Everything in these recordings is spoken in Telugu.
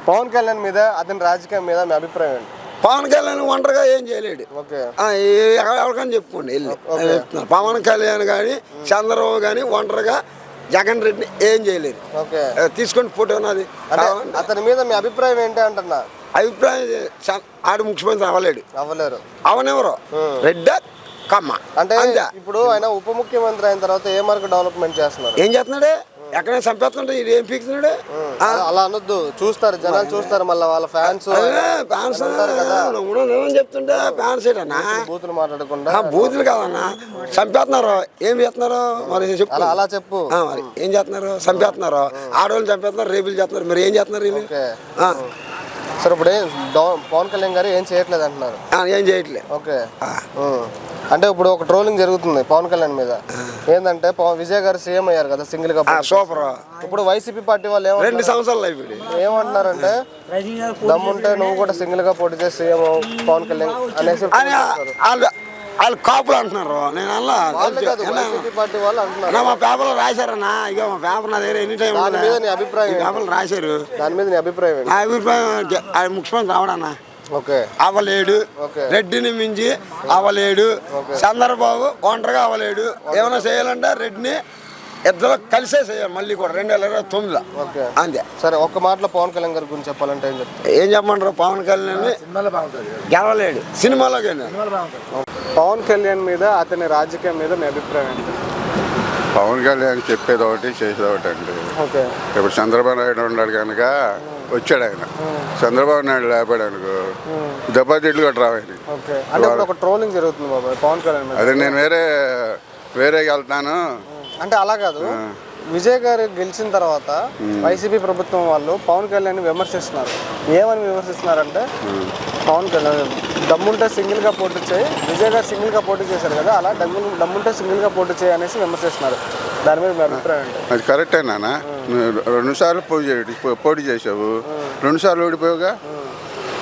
పవన్ కళ్యాణ్ మీద అతని రాజకీయం మీద మీ అభిప్రాయం ఏంటి? పవన్ కళ్యాణ్ ఒంటరిగా ఏం చేయలేడు. ఓకే ఎవరికని చెప్పుకోండి వెళ్ళి చెప్తున్నారు. పవన్ కళ్యాణ్ కానీ చంద్రబాబు కానీ ఒంటరిగా జగన్ రెడ్డిని ఏం చేయలేరు. ఓకే తీసుకొని ఫోటో నాది. అతని మీద మీ అభిప్రాయం ఏంటి అంటున్నా? అభిప్రాయం ఆడు ముఖ్యమంత్రి అవ్వలేరు. అవనెవరు రెడ్డి కమ్మ అంటే ఇప్పుడు ఆయన ఉప ముఖ్యమంత్రి అయిన తర్వాత ఏ మార్కు డెవలప్మెంట్ చేస్తున్నారు? ఏం చేస్తున్నాడు? ఎక్కడైనా చంపేస్తుంటే ఇది ఏం పీకుతున్నాడు? అలా అనొద్దు, చూస్తారు జనాలు చూస్తారు, మళ్ళీ వాళ్ళ ఫ్యాన్స్ చెప్తుంటే ఫ్యాన్స్ ఏంటన్నా బూతులు మాట్లాడకుండా. బూతులు కాదన్నా, చంపేస్తున్నారు. ఏం చేస్తున్నారు మరి చెప్పు. అలా చెప్పు. మరి ఏం చేస్తున్నారు? చంపేస్తున్నారు, ఆడవాళ్ళు చంపేస్తున్నారు, రేపులు చేస్తున్నారు. మరి ఏం చేస్తున్నారు వీళ్ళు? సరే ఇప్పుడు పవన్ కళ్యాణ్ గారు ఏం చేయట్లేదు అంటున్నారు. ఏం చేయట్లేదు. ఓకే అంటే ఇప్పుడు ఒక ట్రోలింగ్ జరుగుతుంది పవన్ కళ్యాణ్ మీద. ఏంటంటే విజయ్ గారు సీఎం అయ్యారు కదా సింగిల్ గా. సూపర్. ఇప్పుడు వైసీపీ పార్టీ వాళ్ళు 2 సంవత్సరాలు ఏమంటున్నారంటే దమ్ముంటే నువ్వు కూడా సింగిల్ గా పోటీ చేసి సీఎం పవన్ కళ్యాణ్ అనేసి వాళ్ళు కాపులు అంటున్నారు. నేను అలా వైసీపీ పార్టీ వాళ్ళు అంటున్నారు. మా పేపర్లో రాశారన్నా. ఇక మా పేపర్ నా దగ్గర ఎనీ టైం పేపర్లు రాశారు. దాని మీద నీ అభిప్రాయం? నా అభిప్రాయం ముఖ్యమంత్రి రావడన్నా. ఓకే అవ్వలేడు. రెడ్డిని మించి అవ్వలేడు. చంద్రబాబు ఒంటరిగా అవ్వలేడు. ఏమైనా చేయాలంటే రెడ్డిని ఇద్దరు కలిసే చేయాలి. మళ్ళీ కూడా 2029లో అంతే. సరే ఒక్క మాటలో పవన్ కళ్యాణ్ గారి గురించి చెప్పాలంటే ఏం చెప్తారు? ఏం చెప్పమంటారు? పవన్ కళ్యాణ్ గెలవలేడు సినిమాలో. పవన్ కళ్యాణ్ మీద అతని రాజకీయం మీద మీ అభిప్రాయం ఏంటి? పవన్ కళ్యాణ్ చెప్పేది ఒకటి చేసేది ఒకటి అండి. ఓకే ఇప్పుడు చంద్రబాబు నాయుడు ఉన్నాడు కనుక వచ్చాడు ఆయన. చంద్రబాబు నాయుడు లేపాడు అనుకో దెబ్బతిట్లు కూడా రావాలి. అంటే ఒక ట్రోలింగ్ జరుగుతుంది బాబాయ్ పవన్ కళ్యాణ్ మీద. అదే నేను వేరేకి వెళ్తాను అంటే అలా కాదు. విజయ్ గారు గెలిచిన తర్వాత వైసీపీ ప్రభుత్వం వాళ్ళు పవన్ కళ్యాణ్ విమర్శిస్తున్నారు. ఏమని విమర్శిస్తున్నారంటే పవన్ కళ్యాణ్ దమ్ముంటే సింగిల్ గా పోటీ చేయి, విజయ్ గారు సింగిల్ గా పోటీ చేశారు కదా, అలా దమ్ముంటే సింగిల్ గా పోటీ చేయి అనేసి విమర్శిస్తున్నారు. దాని మీద మీ అభిప్రాయం ఏంటి? అది కరెక్టే నాన్న. 2 సార్లు పోటీ చేసావు, 2 సార్లు ఓడిపోయావుగా.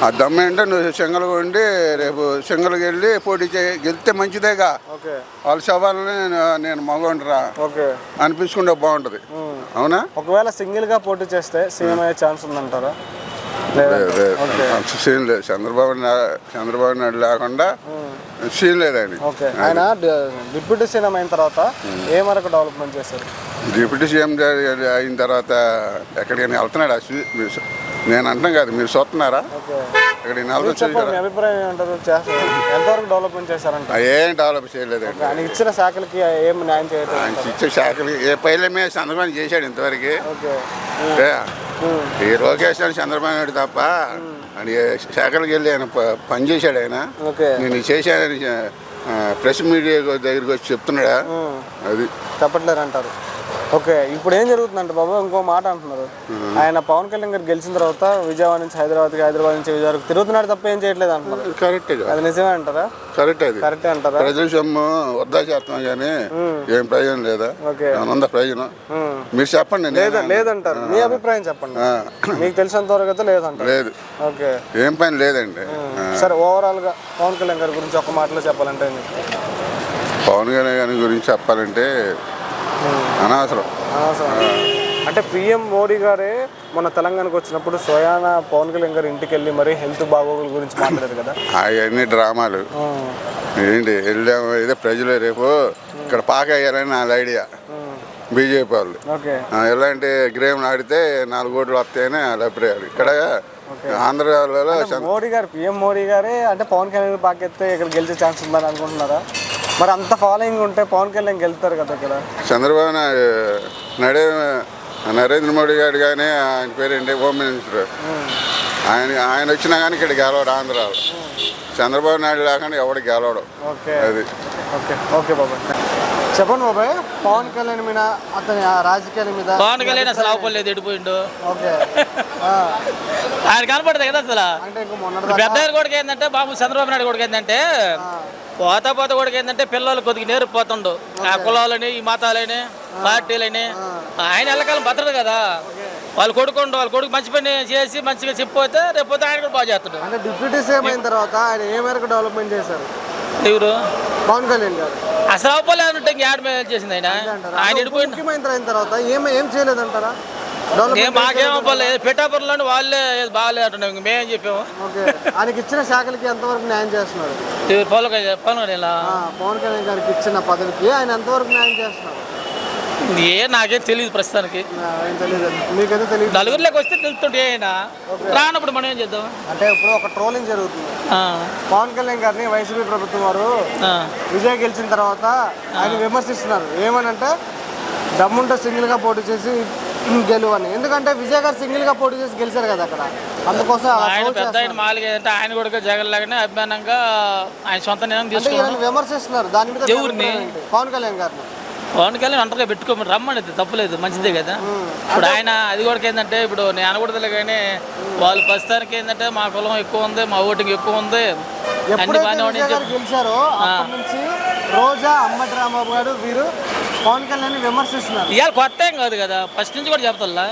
ఆ దమ్మ ఏంటో నువ్వు సింగల్గా ఉండి రేపు సింగల్కి వెళ్ళి పోటీ గెలిస్తే మంచిదేగా. వాళ్ళ సవాళ్ళని నేను మగండిరా అనిపించుకుంటే బాగుంటుంది. అవునా? ఒకవేళ సింగిల్ గా పోటీ చేస్తే సీఎం అయ్యే ఛాన్స్ ఉందంటారా? సీన్ లేదు. చంద్రబాబు నాయుడు లేకుండా సీన్ లేదండి. ఆయన డిప్యూటీ సీఎం అయిన తర్వాత ఏ మరొక డెవలప్మెంట్ చేశారు? డిప్యూటీ సీఎం అయిన తర్వాత ఎక్కడికైనా వెళ్తున్నాడా? నేను అంటున్నాను కాదు, మీరు చూస్తున్నారా? అభిప్రాయం ఏమంటారు? ఎంతవరకు డెవలప్మెంట్ చేశారంట? ఏం డెవలప్ చేయలేదండి. ఆయన ఇచ్చిన శాఖలకి ఏం న్యాయం చేయలేదు. ఆయన ఇచ్చే శాఖలకి ఏ పైలమే చంద్రబాబు చేశాడు ఇంతవరకు. ఈ లోకేష్ అని చంద్రబాబు నాయుడు తప్ప అని శాఖలకు వెళ్ళి ఆయన పని చేశాడు. ఆయన నేను చేశానని ప్రెస్ మీడియా దగ్గరికి వచ్చి చెప్తున్నాడా? అది చెప్పట్లేదు అంటారు. ఓకే ఇప్పుడు ఏం జరుగుతుందంటే బాబు ఇంకో మాట అంటున్నారు. ఆయన పవన్ కళ్యాణ్ గారు గెలిచిన తర్వాత విజయవాడ నుంచి హైదరాబాద్ నుంచి విజయవాడకు తిరుగుతున్నాడు తప్ప ఏం చేయట్లేదు అంటున్నారు. కరెక్టే. అది నిజమే అంటారా? కరెక్టే అంటారా? ప్రజల సొమ్ము వద్దా చేస్తాం కానీ ఏం ప్రయోజనం లేదా? ఆనంద ప్రయోజనం మీరు చెప్పండి. లేదంటారు. మీ అభిప్రాయం చెప్పండి. మీకు తెలిసినంత వరకు అయితే లేదంటారు. లేదు. ఓకే ఏం పని లేదండి. సరే ఓవరాల్ గా పవన్ కళ్యాణ్ గారి గురించి ఒక మాటలో చెప్పాలంటే పవన్ కళ్యాణ్ గారి గురించి చెప్పాలంటే అనవసరం. అంటే పిఎం మోడీ గారే మన తెలంగాణకు వచ్చినప్పుడు స్వయాన పవన్ కళ్యాణ్ గారు ఇంటికి వెళ్ళి మరి హెల్త్ బాగోగుల గురించి మాట్లాడారు కదా. అవన్నీ డ్రామాలు ఏంటి? వెళ్ళాము ఏదో ప్రజలు రేపు ఇక్కడ పాక అయ్యారని నా ఐడియా. బీజేపీ వాళ్ళు ఎలాంటి గేమ్ ఆడితే 4 కోట్లు వస్తాయని వాళ్ళ అభిప్రాయాలు. ఇక్కడ ఆంధ్రాలో మోడీ గారు పిఎం మోడీ గారే అంటే పవన్ కళ్యాణ్ పాకెత్తే ఇక్కడ గెలిచే ఛాన్స్ ఉందని అనుకుంటున్నారా? మరి అంత ఫాలోయింగ్ ఉంటే పవన్ కళ్యాణ్ గెలుతారు కదా ఇక్కడ. చంద్రబాబు నరేంద్ర మోడీ గారు కానీ ఆయన పేరేంటి హోమ్ మినిస్టర్ ఆయన వచ్చినా కానీ ఇక్కడ గెలవడు ఆంధ్రాలో. చంద్రబాబు నాయుడు లేకుండా ఎవడు గెలవడు. అది ఓకే బాబాయ్ చెప్పండి బాబాయ్. పవన్ కళ్యాణ్ మీద అతని రాజకీయాల మీద పవన్ కళ్యాణ్ అసలు అవపడలేదు, ఎడిపోయిండు. ఓకే ఆయన కనపడదు కదా అసలు. అంటే పెద్ద కూడా ఏంటంటే బాబు చంద్రబాబు నాయుడు కూడా ఏంటంటే పోతా కూడా ఏంటంటే పిల్లలు కొద్దిగా నేర్పిపోతుండు. ఆ కులాలని ఈ మతాలని పార్టీలని ఆయన ఎల్లకాలం బతడు కదా. వాళ్ళు కొడుకు మంచి పని చేసి మంచిగా చెప్పిపోతే రేపు ఆయన కూడా బాగా చేస్తాడు. అంటే డిప్యూటీ సీఎం అయిన తర్వాత ఆయన ఏ మేరకు డెవలప్మెంట్ చేశారు? ఎవరు? పవన్ కళ్యాణ్ గారు అసలు అవపలేదు అంటే యాడ్ చేసింది ఆయన. ఆయన ముఖ్యమంత్రి అయిన తర్వాత ఏం చేయలేదంటారా? మాకేం అవ్వలేదు, పిఠాపురంలో వాళ్ళే బాగాలేదు అంటున్నాం, ఇంక మేమేం చెప్పాము. ఓకే, ఆయనకి ఇచ్చిన శాఖలకి ఎంతవరకు న్యాయం చేస్తున్నారు? పవన్ కళ్యాణ్ పవన్ కళ్యాణ్ గారికి ఇచ్చిన పదవికి ఆయన ఎంతవరకు న్యాయం చేస్తున్నారు? నాకేం తెలియదు ప్రస్తుతానికి. ఏం తెలియదు, మీకైతే తెలియదు. నలుగురిలోకి వస్తే తెలుస్తుంటే ఆయన రానప్పుడు మనం ఏం చేద్దాం. అంటే ఇప్పుడు ఒక ట్రోలింగ్ జరుగుతుంది. పవన్ కళ్యాణ్ గారిని వైసీపీ ప్రభుత్వం వారు విజయ్ గెలిచిన తర్వాత ఆయన విమర్శిస్తున్నారు. ఏమనంటే దమ్ముంటే సింగిల్గా పోటీ చేసి గెలువని. ఎందుకంటే విజయ్ గారు సింగిల్గా పోటీ చేసి గెలిచారు కదా అక్కడ, అందుకోసం ఆయన పెద్ద ఆయన మాలిగా అంటే ఆయన కూడా జగన్ లాగానే అభిమానంగా ఆయన సొంత నిర్ణయం తీసుకున్నారు. విమర్శిస్తున్నారు దాని మీద ఎవరిని? పవన్ కళ్యాణ్ గారిని. పవన్ కళ్యాణ్ ఒంటరిగా పెట్టుకోమని రమ్మని తప్పులేదు, మంచిదే కదా. ఇప్పుడు ఆయన అది కూడా ఏంటంటే ఇప్పుడు నేను అనకూడదులే కానీ వాళ్ళు ప్రస్తుతానికి ఏంటంటే మా కులం ఎక్కువ ఉంది, మా ఓటింగ్ ఎక్కువ ఉంది, అన్ని బాగానే గెలిచారో అప్పటి నుంచి రోజా, అంబటి రాంబాబు గారు వీరు పవన్ కళ్యాణ్ విమర్శిస్తున్నారు. ఇవాళ కొత్త ఏం కాదు కదా, ఫస్ట్ నుంచి కూడా చెప్తా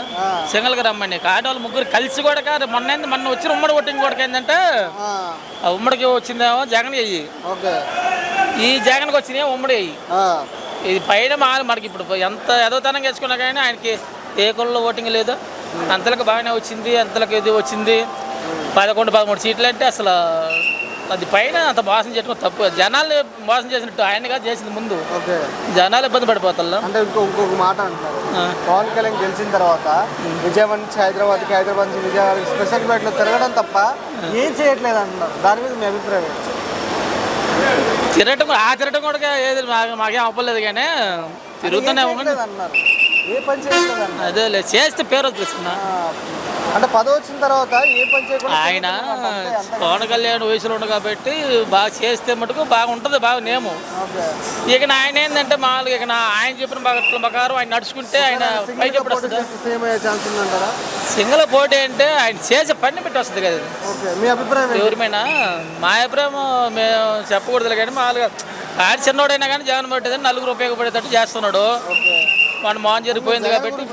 సింగల్గా రమ్మని. కాని వాళ్ళు ముగ్గురు కలిసి కూడా కాదు, మొన్న వచ్చిన ఉమ్మడి ఓటింగ్ కూడా ఏంటంటే ఆ ఉమ్మడికి వచ్చిందేమో జగన్ అయ్యి, ఈ జగన్కి వచ్చినాయో ఉమ్మడి అయ్యి. ఇది పైన మనకి ఇప్పుడు ఎంత ఎదవతనం చేసుకున్నా కానీ ఆయనకి ఏ కులంలో ఓటింగ్ లేదు, అంతలకు బాగానే వచ్చింది, అంతలకు ఇది వచ్చింది 11-13 సీట్లు అంటే అసలు అది పైన అంత మోసం చేయడం తప్పు. జనాలు మోసం చేసినట్టు ఆయనగా చేసింది ముందు, జనాలు ఇబ్బంది పడిపోతారు. అంటే ఇంకొక మాట అంటున్నారు, పవన్ కళ్యాణ్ గెలిచిన తర్వాత విజయవాడ నుంచి హైదరాబాద్ నుంచి విజయవాడ స్పెషల్ ఫ్లైట్లో తిరగడం తప్ప ఏం చేయట్లేదు అంటున్నారు. దాని మీద మీ అభిప్రాయం? తిరగటం కూడా ఏది మాకేం అవ్వలేదు కానీ తిరుగుతూనే అన్నారు. ఏ పని చేయట్లేదు అదే చేస్తే పేరు తీసుకున్నా. అంటే పదవి వచ్చిన తర్వాత ఏ పని చేయకుండా ఆయన పవన్ కళ్యాణ్ వయసులో ఉండు కాబట్టి బాగా చేస్తే మటుకు బాగుంటుంది, బాగా నేము. ఇక ఆయన ఏంటంటే మామూలుగా ఇక ఆయన చెప్పిన ప్రకారం ఆయన నడుచుకుంటే ఆయన పైకి ఎప్పుడు వస్తుంది. సింగిల్ పోటీ అంటే ఆయన చేసే పని పెట్టి వస్తుంది కదా. మీ అభిప్రాయం? ఎవరిమైనా మా అభిప్రాయం మేము చెప్పకూడదు కానీ మామూలుగా ఆయన చిన్నోడైనా కానీ జగన్ పెట్టేదని నలుగురు ఉపయోగపడేటట్టు చేస్తున్నాడు. మన మోహన్ జరిగిపోయింది కాబట్టి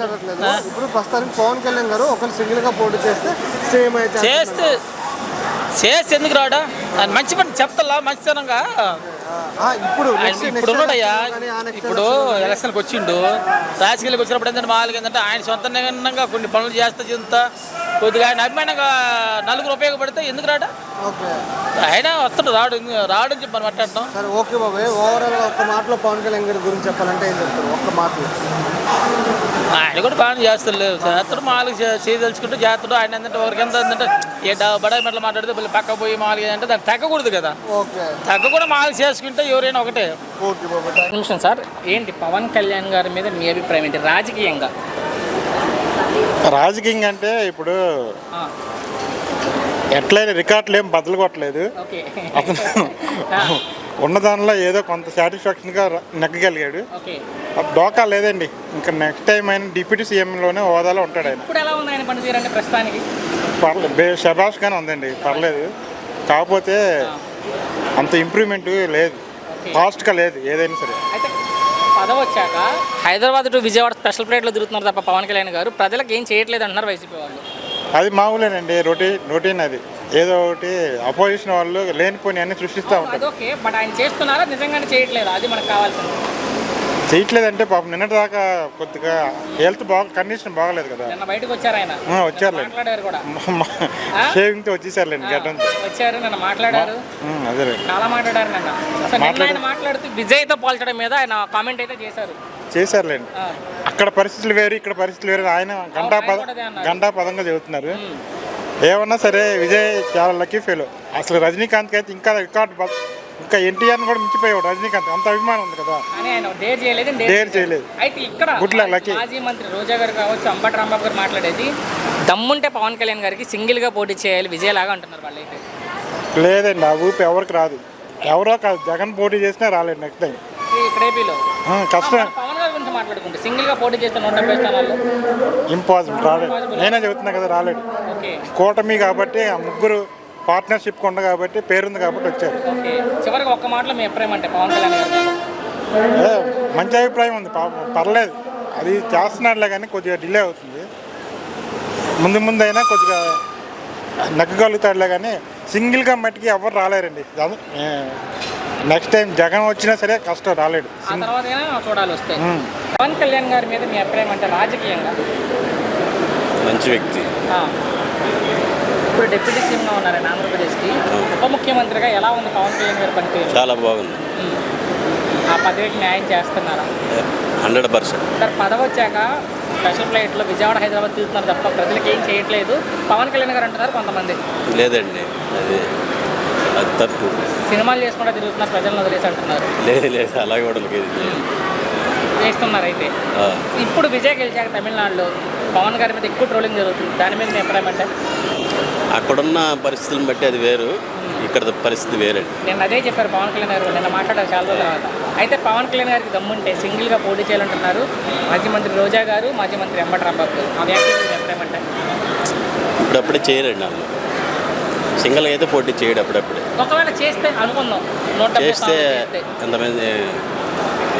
ఇప్పుడు ప్రస్తుతానికి పవన్ కళ్యాణ్ గారు ఒకరు సింగిల్ గా పోటీ చేస్తే చేస్తే ఎందుకు రాడా? ఆయన మంచి పని చెప్తా మంచితనంగా. ఇప్పుడు ఉన్నాడయ్యా, ఇప్పుడు ఎలక్షన్కి వచ్చిండు, రాజకీయాలకు వచ్చినప్పుడు ఏంటంటే మామూలుగా ఏంటంటే ఆయన సొంతంగా కొన్ని పనులు చేస్తే చెందుతా కొద్దిగా ఆయన అభిమానంగా నలుగురు ఉపయోగపడితే ఎందుకు రాడా? ఆయన వస్తాడు, రాడని చెప్పి మనం మాట్లాడటం. సరే ఓకే బాబు, ఓవరాల్ ఒక్క మాటలో పవన్ కళ్యాణ్ గారి గురించి చెప్పాలంటే ఏం చెప్తారు? ఒక్క మాటలో. ఆయన కూడా బాగా చేస్తాడు, మామూలుగా చేయదలుచుకుంటే చేస్తాడు. ఆయన ఏంటంటే ఒకరికి ఎంత ఏంటంటే ఏ బడాయి మెట్ల మాట్లాడితే వీళ్ళు పక్క పోయి మామూలుగా అంటే దాన్ని తగ్గకూడదు కదా. తగ్గ కూడా మామూలుగా చేసుకుంటే ఎవరైనా ఒకటే. నిమిషం సార్, ఏంటి పవన్ కళ్యాణ్ గారి మీద మీ అభిప్రాయం ఏంటి రాజకీయంగా? రాజకీయంగా అంటే ఇప్పుడు ఎట్లయినా రికార్డులు ఏం బదులు కొట్టలేదు. అతను ఉన్న దానిలో ఏదో కొంత సాటిస్ఫాక్షన్గా నెగ్గగలిగాడు. డోకా లేదండి. ఇంకా నెక్స్ట్ టైం ఆయన డిప్యూటీ సీఎంలోనే హోదాలో ఉంటాడు ఆయన. ఇప్పుడు ఎలా ఉంది ఆయన పనితీరంటే ప్రస్తుతానికి? పర్లేదు, షబాష్గానే ఉందండి, పర్లేదు. కాకపోతే అంత ఇంప్రూవ్మెంట్ లేదు, ఫాస్ట్గా లేదు ఏదైనా సరే. అయితే పదవి వచ్చాక హైదరాబాద్ టు విజయవాడ స్పెషల్ ఫ్లైట్లో తిరుగుతున్నారు తప్ప పవన్ కళ్యాణ్ గారు ప్రజలకు ఏం చేయట్లేదు అంటున్నారు వైసీపీ వాళ్ళు. అది మామూలేనండి, రొటీన్ అది. ఏదో ఒకటి అపోజిషన్ వాళ్ళు లేనిపోయి అన్ని సృష్టిస్తూ ఉంటారు. ఓకే, బట్ ఆయన చేస్తున్నారా నిజంగానే చేయట్లేదు? అది మనకు కావాల్సింది. చేయట్లేదంటే పాపం నిన్నటి దాకా కొద్దిగా హెల్త్ కండిషన్ బాగలేదు కదా. బయటకు వచ్చారు ఆయన, వచ్చారులేండి, షేవింగ్తో వచ్చేసారులేండి, గడ్డంతో వచ్చారు. నిన్న మాట్లాడారు, అదే చాలా మాట్లాడారు. నిన్న ఆయన మాట్లాడుతూ విజయ్తో పోల్చడం మీద ఆయన కామెంట్ అయితే చేశారులేండి. అక్కడ పరిస్థితులు వేరు, ఇక్కడ పరిస్థితులు వేరు. ఆయన గంటా పదంగా చెబుతున్నారు. ఏమన్నా సరే విజయ్ చాలా లక్కీ ఫెయిల్. అసలు రజనీకాంత్కి అయితే ఇంకా రికార్డు, ఇంకా ఎన్టీఆర్ని కూడా మించిపోయాడు రజనీకాంత్. అంత అభిమానం ఉంది కదా, డేర్ చేయలేదు. అయితే ఇక్కడ మాజీ మంత్రి రోజా గారు కావచ్చు, అంబటి రాంబాబు గారు మాట్లాడేది దమ్ముంటే పవన్ కళ్యాణ్ గారికి సింగిల్గా పోటీ చేయాలి విజయ్ లాగా అంటున్నారు వాళ్ళు. అయితే లేదండి, ఆ ఊపి ఎవరికి రాదు. ఎవరో కాదు, జగన్ పోటీ చేసినా రాలేదు నెక్స్ట్ టైం ఇక్కడ ఏపీలో. కష్టం. పవన్ గారి గురించి మాట్లాడుకుంటే సింగిల్గా పోటీ చేస్తే 170 స్థానాలు ఇంపాసిబుల్, రాలేదు. నేనే చెబుతున్నా కదా, రాలేడు. కూటమి కాబట్టి ఆ ముగ్గురు పార్ట్నర్షిప్ కొండ కాబట్టి పేరుంది కాబట్టి వచ్చారు. చివరికి ఒక్క మాటలో మీ అభిప్రాయం అంటే పవన్ కళ్యాణ్ గారు? మంచి అభిప్రాయం ఉంది, పర్లేదు. అది చేస్తున్నాడులే కానీ కొద్దిగా డిలే అవుతుంది. ముందు అయినా కొద్దిగా నగ్గగలుగుతాడులే కానీ సింగిల్గా మట్టికి ఎవరు రాలేరండి. నెక్స్ట్ టైం జగన్ వచ్చినా సరే కష్టం, రాలేడు. చూడాలి వస్తే. పవన్ కళ్యాణ్ గారి మీద మీ అభిప్రాయం అంటే రాజకీయంగా? మంచి వ్యక్తి. ఇప్పుడు డిప్యూటీ సీఎంగా ఉన్నారండి ఆంధ్రప్రదేశ్కి. ఉప ముఖ్యమంత్రిగా ఎలా ఉంది పవన్ కళ్యాణ్ గారి పనితీరు? చాలా బాగుంది. ఆ పదవికి న్యాయం చేస్తున్నారా? 100%. సార్ పదవి వచ్చాక స్పెషల్ ఫ్లైట్లో విజయవాడ హైదరాబాద్ తిరుగుతున్నారు తప్ప ప్రజలకు ఏం చేయట్లేదు పవన్ కళ్యాణ్ గారు అంటున్నారు కొంతమంది. లేదండి, అది తప్పు. సినిమాలు చేసుకుంటూ తిరుగుతున్నారు ప్రజలను వదిలేసి అంటున్నారు. లేదు అలాగే కూడా చేస్తున్నారు. అయితే ఇప్పుడు విజయ్ గెలిచాక తమిళనాడులో పవన్ గారి మీద ఎక్కువ ట్రోలింగ్ జరుగుతుంది. దాని మీద మీ అభిప్రాయం అంటే? అక్కడున్న పరిస్థితులను బట్టి అది వేరు, ఇక్కడ పరిస్థితి వేరండి. నేను అదే చెప్పారు పవన్ కళ్యాణ్ గారు నిన్న మాట్లాడారు చాలా రోజుల తర్వాత. అయితే పవన్ కళ్యాణ్ గారికి దమ్ముంటే సింగిల్గా పోటీ చేయాలంటున్నారు మాజీ మంత్రి రోజా గారు, మాజీ మంత్రి అంబటి రాంబాబు గారు. ఆ వ్యాఖ్యలు మీ అభిప్రాయం అంటే? ఇప్పుడప్పుడే చేయరండి వాళ్ళు, సింగిల్గా అయితే పోటీ చేయడు. అప్పుడప్పుడే ఒకవేళ చేస్తే అనుకుందాం, చేస్తే ఎంతమంది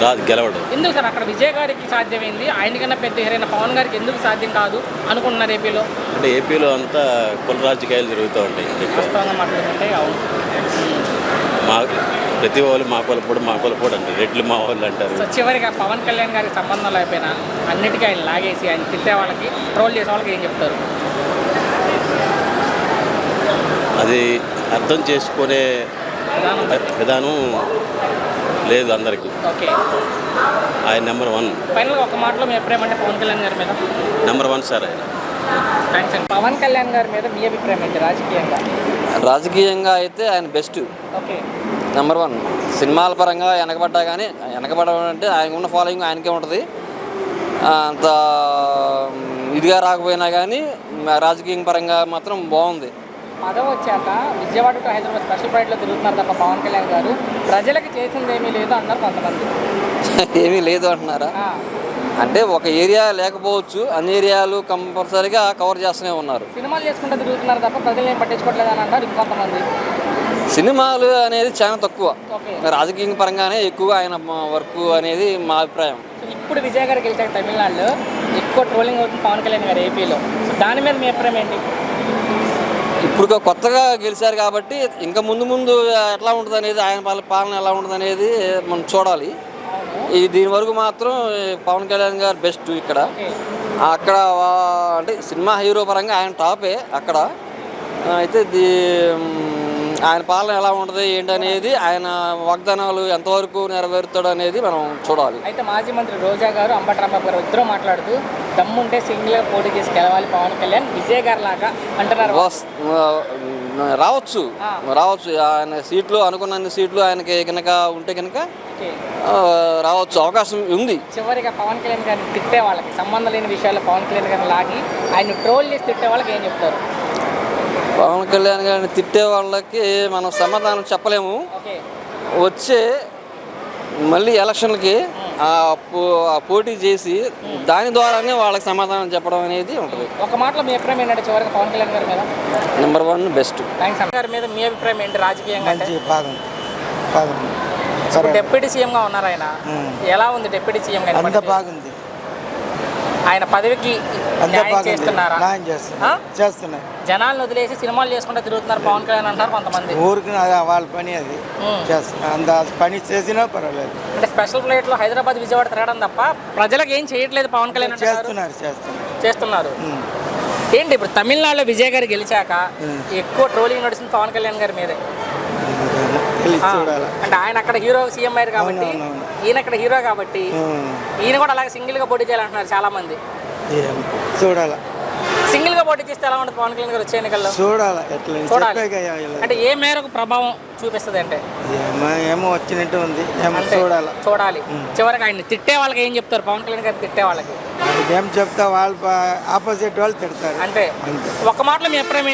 రాదు, గెలవడం. ఎందుకు సార్ అక్కడ విజయ్ గారికి సాధ్యమైంది, ఆయనకన్నా పెద్ద హీరైన పవన్ గారికి ఎందుకు సాధ్యం కాదు అనుకుంటున్నారు ఏపీలో? అంటే ఏపీలో అంతా కుల రాజకీయాలు జరుగుతూ ఉంటాయి. వాస్తవంగా మాట్లాడుతుంటే అవును, మా ప్రతి వాళ్ళు మా కొలపూడు అంటారు, రెడ్లు మా వాళ్ళు అంటారు. సో చివరిగా పవన్ కళ్యాణ్ గారికి సంబంధం లేకపోయినా అన్నిటికీ ఆయన లాగేసి ఆయన తిట్టే వాళ్ళకి, ట్రోల్ చేసే వాళ్ళకి ఏం చెప్తారు? అది అర్థం చేసుకునే విధానం లేదు అందరికీ. ఓకే, ఆయన నెంబర్ 1. ఫైనల్గా ఒక మాటలో మీ అభిప్రాయం అంటే పవన్ కళ్యాణ్ గారి మీద? నెంబర్ 1 సార్ ఆయన. థ్యాంక్స్ అండి. పవన్ కళ్యాణ్ గారి మీద మీ అభిప్రాయం ఏంటి రాజకీయంగా? రాజకీయంగా అయితే ఆయన బెస్ట్, ఓకే, నెంబర్ 1. సినిమాల పరంగా వెనకబడ్డా కానీ, వెనకబడడం అంటే ఆయనకు ఉన్న ఫాలోయింగ్ ఆయనకే ఉంటుంది. అంత ఇదిగా రాకపోయినా కానీ రాజకీయం పరంగా మాత్రం బాగుంది. పదవి వచ్చాక విజయవాడ టు హైదరాబాద్ స్పెషల్ ఫ్లైట్లో తిరుగుతున్నారు తప్ప పవన్ కళ్యాణ్ గారు ప్రజలకు చేసింది ఏమీ లేదు అన్నారు కొంతమంది. ఏమీ లేదు అంటున్నారా? అంటే ఒక ఏరియా లేకపోవచ్చు, అన్ని ఏరియాలు కంపల్సరీగా కవర్ చేస్తూనే ఉన్నారు. సినిమాలు చేసుకుంటూ తిరుగుతున్నారు తప్ప ప్రజలు ఏం పట్టించుకోవట్లేదు అని అంటారు ఇంకొంతమంది. సినిమాలు అనేది చాలా తక్కువ, ఓకే, రాజకీయ పరంగానే ఎక్కువ ఆయన వర్క్ అనేది మా అభిప్రాయం. ఇప్పుడు విజయ్ గారు గెలిచాక తమిళనాడులో ఎక్కువ ట్రోలింగ్ అవుతుంది పవన్ కళ్యాణ్ గారు ఏపీలో. సో దాని మీద మీ అభిప్రాయం ఏంటి? ఇప్పుడు కొత్తగా గెలిచారు కాబట్టి ఇంకా ముందు ముందు ఎట్లా ఉంటుంది అనేది, ఆయన పాలన ఎలా ఉంటుంది అనేది మనం చూడాలి. దీని వరకు మాత్రం పవన్ కళ్యాణ్ గారు బెస్ట్ ఇక్కడ. అక్కడ అంటే సినిమా హీరో పరంగా ఆయన టాపే అక్కడ. అయితే ఆయన పాలన ఎలా ఉంటుంది ఏంటనేది, ఆయన వాగ్దానాలు ఎంతవరకు నెరవేరుతాడు అనేది మనం చూడాలి. అయితే మాజీ మంత్రి రోజా గారు, అంబటి రాంబాబు గారు ఇద్దరు మాట్లాడుతూ దమ్ముంటే సింగిల్గా పోటీ చేసి గెలవాలి పవన్ కళ్యాణ్ విజయ్ గారు లాగా అంటున్నారు. రావచ్చు ఆయన సీట్లు, అనుకున్న సీట్లు ఆయనకి కనుక ఉంటే కనుక రావచ్చు, అవకాశం ఉంది. చివరిగా పవన్ కళ్యాణ్ గారిని తిట్టే వాళ్ళకి, సంబంధం లేని విషయాల్లో పవన్ కళ్యాణ్ గారిని లాగి ఆయన ట్రోల్ చేసి తిట్టే వాళ్ళకి ఏం చెప్తారు? పవన్ కళ్యాణ్ గారిని తిట్టే వాళ్ళకి మనం సమాధానం చెప్పలేము. వచ్చే మళ్ళీ ఎలక్షన్లకి పోటీ చేసి దాని ద్వారానే వాళ్ళకి సమాధానం చెప్పడం అనేది ఉంటుంది. ఒక మాటలో మీ అభిప్రాయం ఏంటంటే చివరికి పవన్ కళ్యాణ్ గారి మీద? Number 1 best. థ్యాంక్స్. గారి మీద మీ అభిప్రాయం ఏంటి రాజకీయంగా? బాగుంది. ఇప్పుడు డిప్యూటీ సీఎంగా ఉన్నారు ఆయన, ఎలా ఉంది డిప్యూటీ సీఎం గారి? అంత బాగుంది. ఆయన పదవికి న్యాయం చేస్తున్నారా? చేస్తున్నారు. జనాలను వదిలేసి సినిమాలు చేసుకుంటూ తిరుగుతున్నారు పవన్ కళ్యాణ్ అంటారు కొంతమంది. ఊరికి వాళ్ళ పని అది చేస్తున్నారు, అంత పని చేసినా పర్వాలేదు. అంటే స్పెషల్ ఫ్లైట్లో హైదరాబాద్ విజయవాడ తిరగడం తప్ప ప్రజలకు ఏం చేయట్లేదు పవన్ కళ్యాణ్ చేస్తున్నారు. ఏంటి ఇప్పుడు తమిళనాడులో విజయ్ గారు గెలిచాక ఎక్కువ ట్రోలింగ్ నడుస్తుంది పవన్ కళ్యాణ్ గారి మీదే. అంటే ఆయన అక్కడ హీరో సీఎం అయ్యారు కాబట్టి, ఈయన అక్కడ హీరో కాబట్టి ఈయన కూడా అలాగే సింగిల్ గా పోటీ చేయాలంటున్నారు చాలా మంది. చూడాలి, సింగిల్ గా పోటీ చేస్తే ఎలా ఉంటుంది పవన్ కళ్యాణ్ గారు వచ్చే ఎన్నికల్లో? చూడాలి. అంటే ఏ మేరకు ప్రభావం చూపిస్తుంది అంటే? ఏమో వచ్చినట్టు ఉంది, చూడాలి. చివరికి ఆయన తిట్టే వాళ్ళకి ఏం చెప్తారు? పవన్ కళ్యాణ్ గారు తిట్టే వాళ్ళకి ఏం చెప్తా, వాళ్ళు ఆపోజిట్ వాళ్ళు తిడతారు. అంటే ఒక మాటలో మీ అభిప్రాయం